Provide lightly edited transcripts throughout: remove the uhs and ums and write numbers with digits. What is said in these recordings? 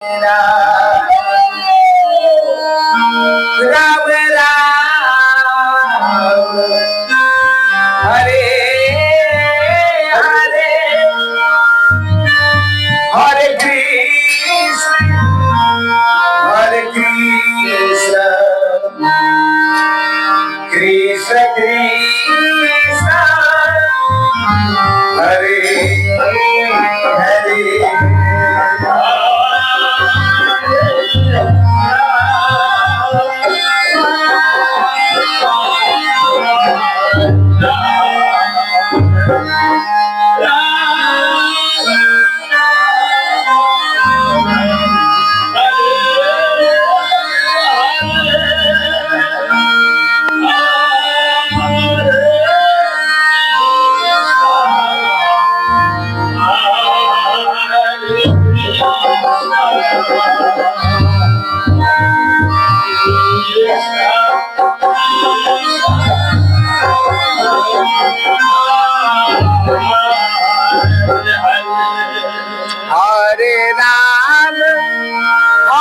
राम राम हरे हरे हरे कृष्ण कृष्ण कृष्ण हरे हरे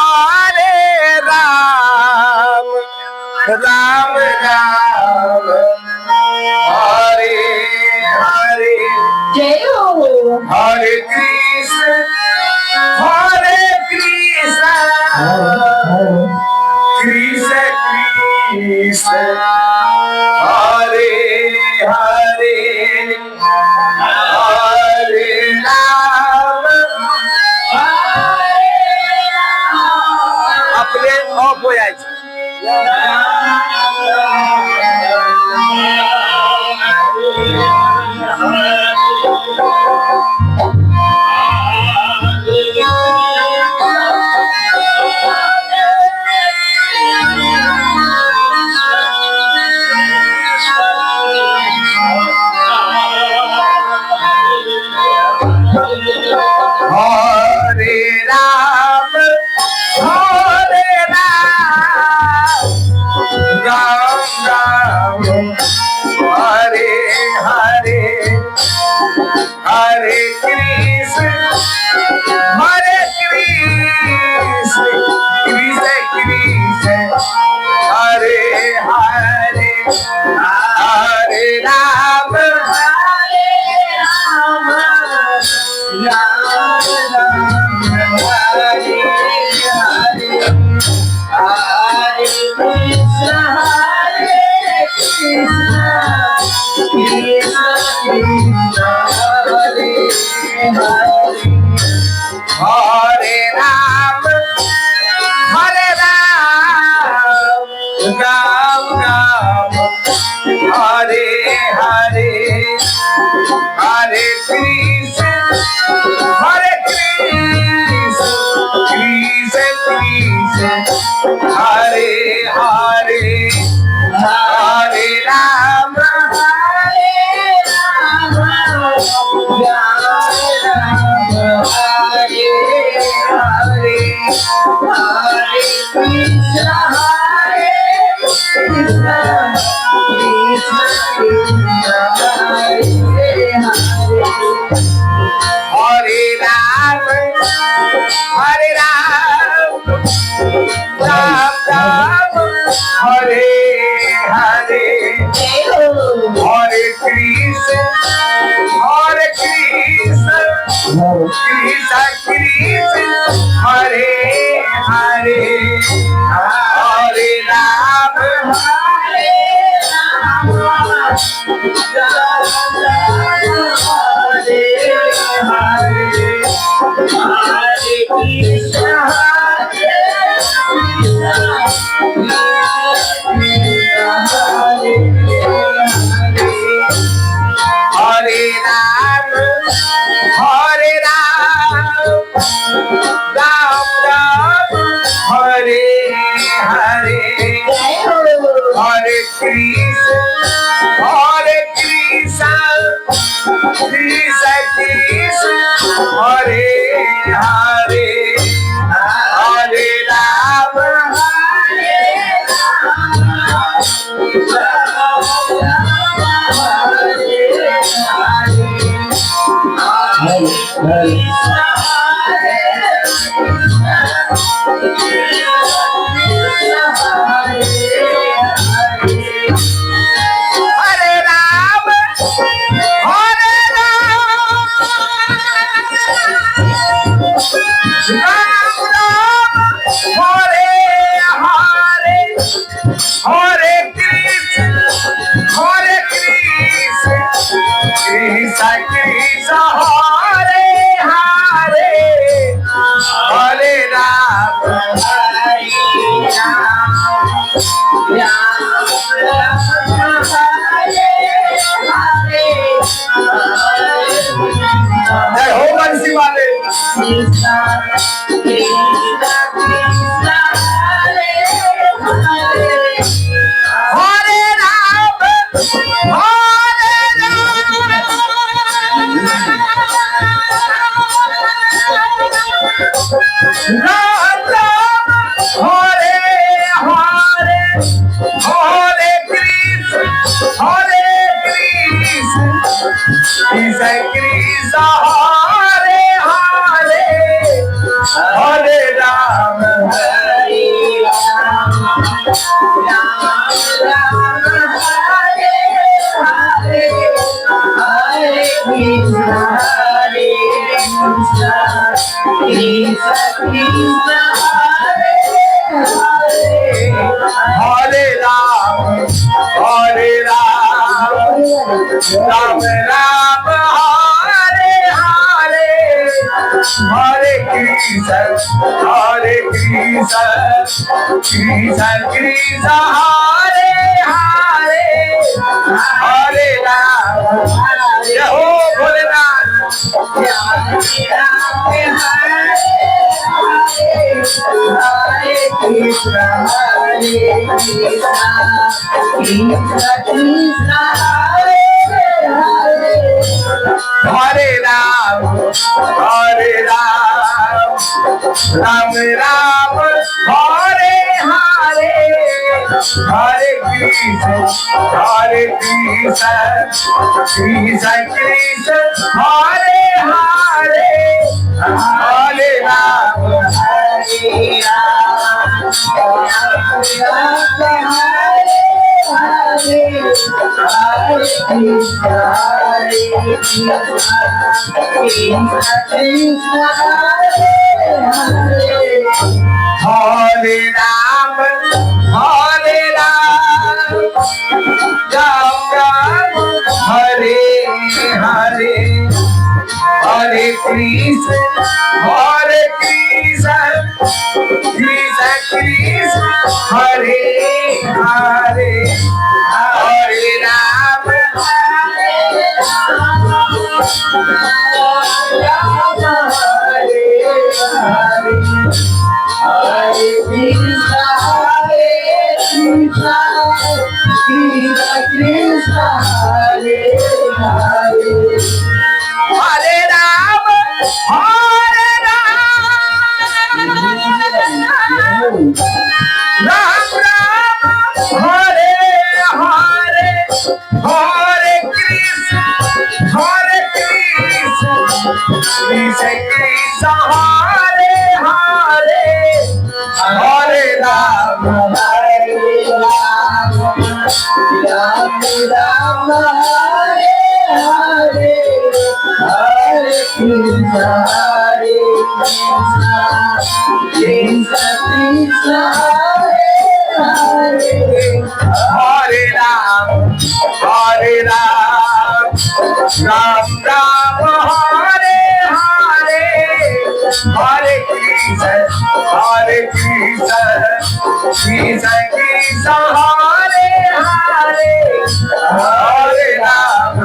हरे राम राम राम हरे हरे जय हो हरे कृष्ण कृष्ण कृष्ण हरे हरे हरे राम अपने ऑफ हो जाए हरे राम राम राम हरे हरे हरे कृष्ण कृष्ण कृष्ण हरे हरे हरे राम हरे हरे हरे कृष्ण हरे हरे हरे राम राम राम हरे हरे हरे कृष्ण कृष्ण कृष्ण हरे हरे हरे राम हरे हरे हरे कृष्ण कृष्ण हरे राम राम राम हरे हरे हरे कृष्ण कृष्ण कृष्ण हरे हरे हरे राम हरे हरे हरे कृष्ण हरे Ram Ram Ram Hare Hare Hare Krishna Krishna Krishna Hare Hare Hare Krishna, Hare Krishna, Krishna Krishna, Hare Hare, Hare Rama, Hare जय हो बंसी वाले कृष्णा कृष्णा कृष्णा हरे हरे राम राम राम हरे हरे हरे कृष्ण कृष्ण कृष्ण हरे हरे हरे राम हरे राम राम राम हरे हरे हरे कृष्ण कृष्ण कृष्ण हरे हरे राम राम राम हरे हरे हरे कृष्ण कृष्ण कृष्ण हरे हरे हरे राम जय हो भोलेनाथ हरे कृष्ण कृष्ण हरे राम राम राम हरे हरे हरे कृष्ण कृष्ण कृष्ण हरे हरे हरे राम हरे राम हरे हरे हरे कृष्ण कृष्ण कृष्ण हरे हरे हरे राम हरे कृष्ण कृष्ण हरे हरे हरे राम राम राम हरे हरे हरे कृष्ण कृष्ण कृष्ण हरे हरे हरे राम राम हरे हरे हरे कृष्ण कृष्ण कृष्ण हरे हरे हरे राम राम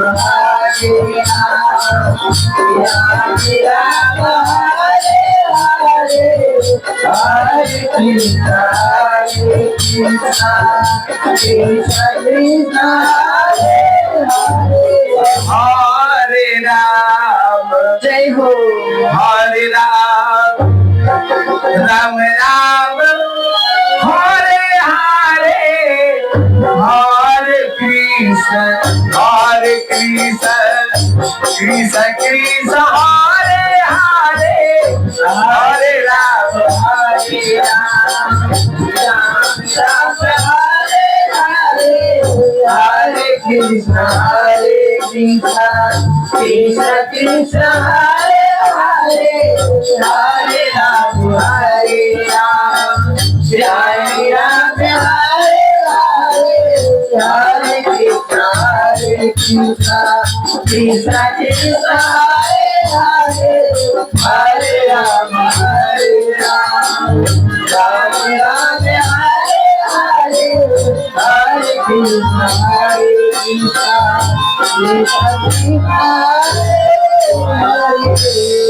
राम हरे हरे हरे कृष्ण कृष्ण कृष्ण हरे हरे हरे राम हरे राम जय हो हरे राम राम राम हरे हरे हरे कृष्ण कृष्ण कृष्ण हरे हरे हरे राम राम हरे हरे हरे कृष्ण कृष्ण कृष्ण हरे हरे हरे राम राम हरे Hare Krishna, Krishna Krishna, Hare Hare, Hare Rama, Rama Rama, Hare Hare Krishna, Krishna Krishna, Hare Hare.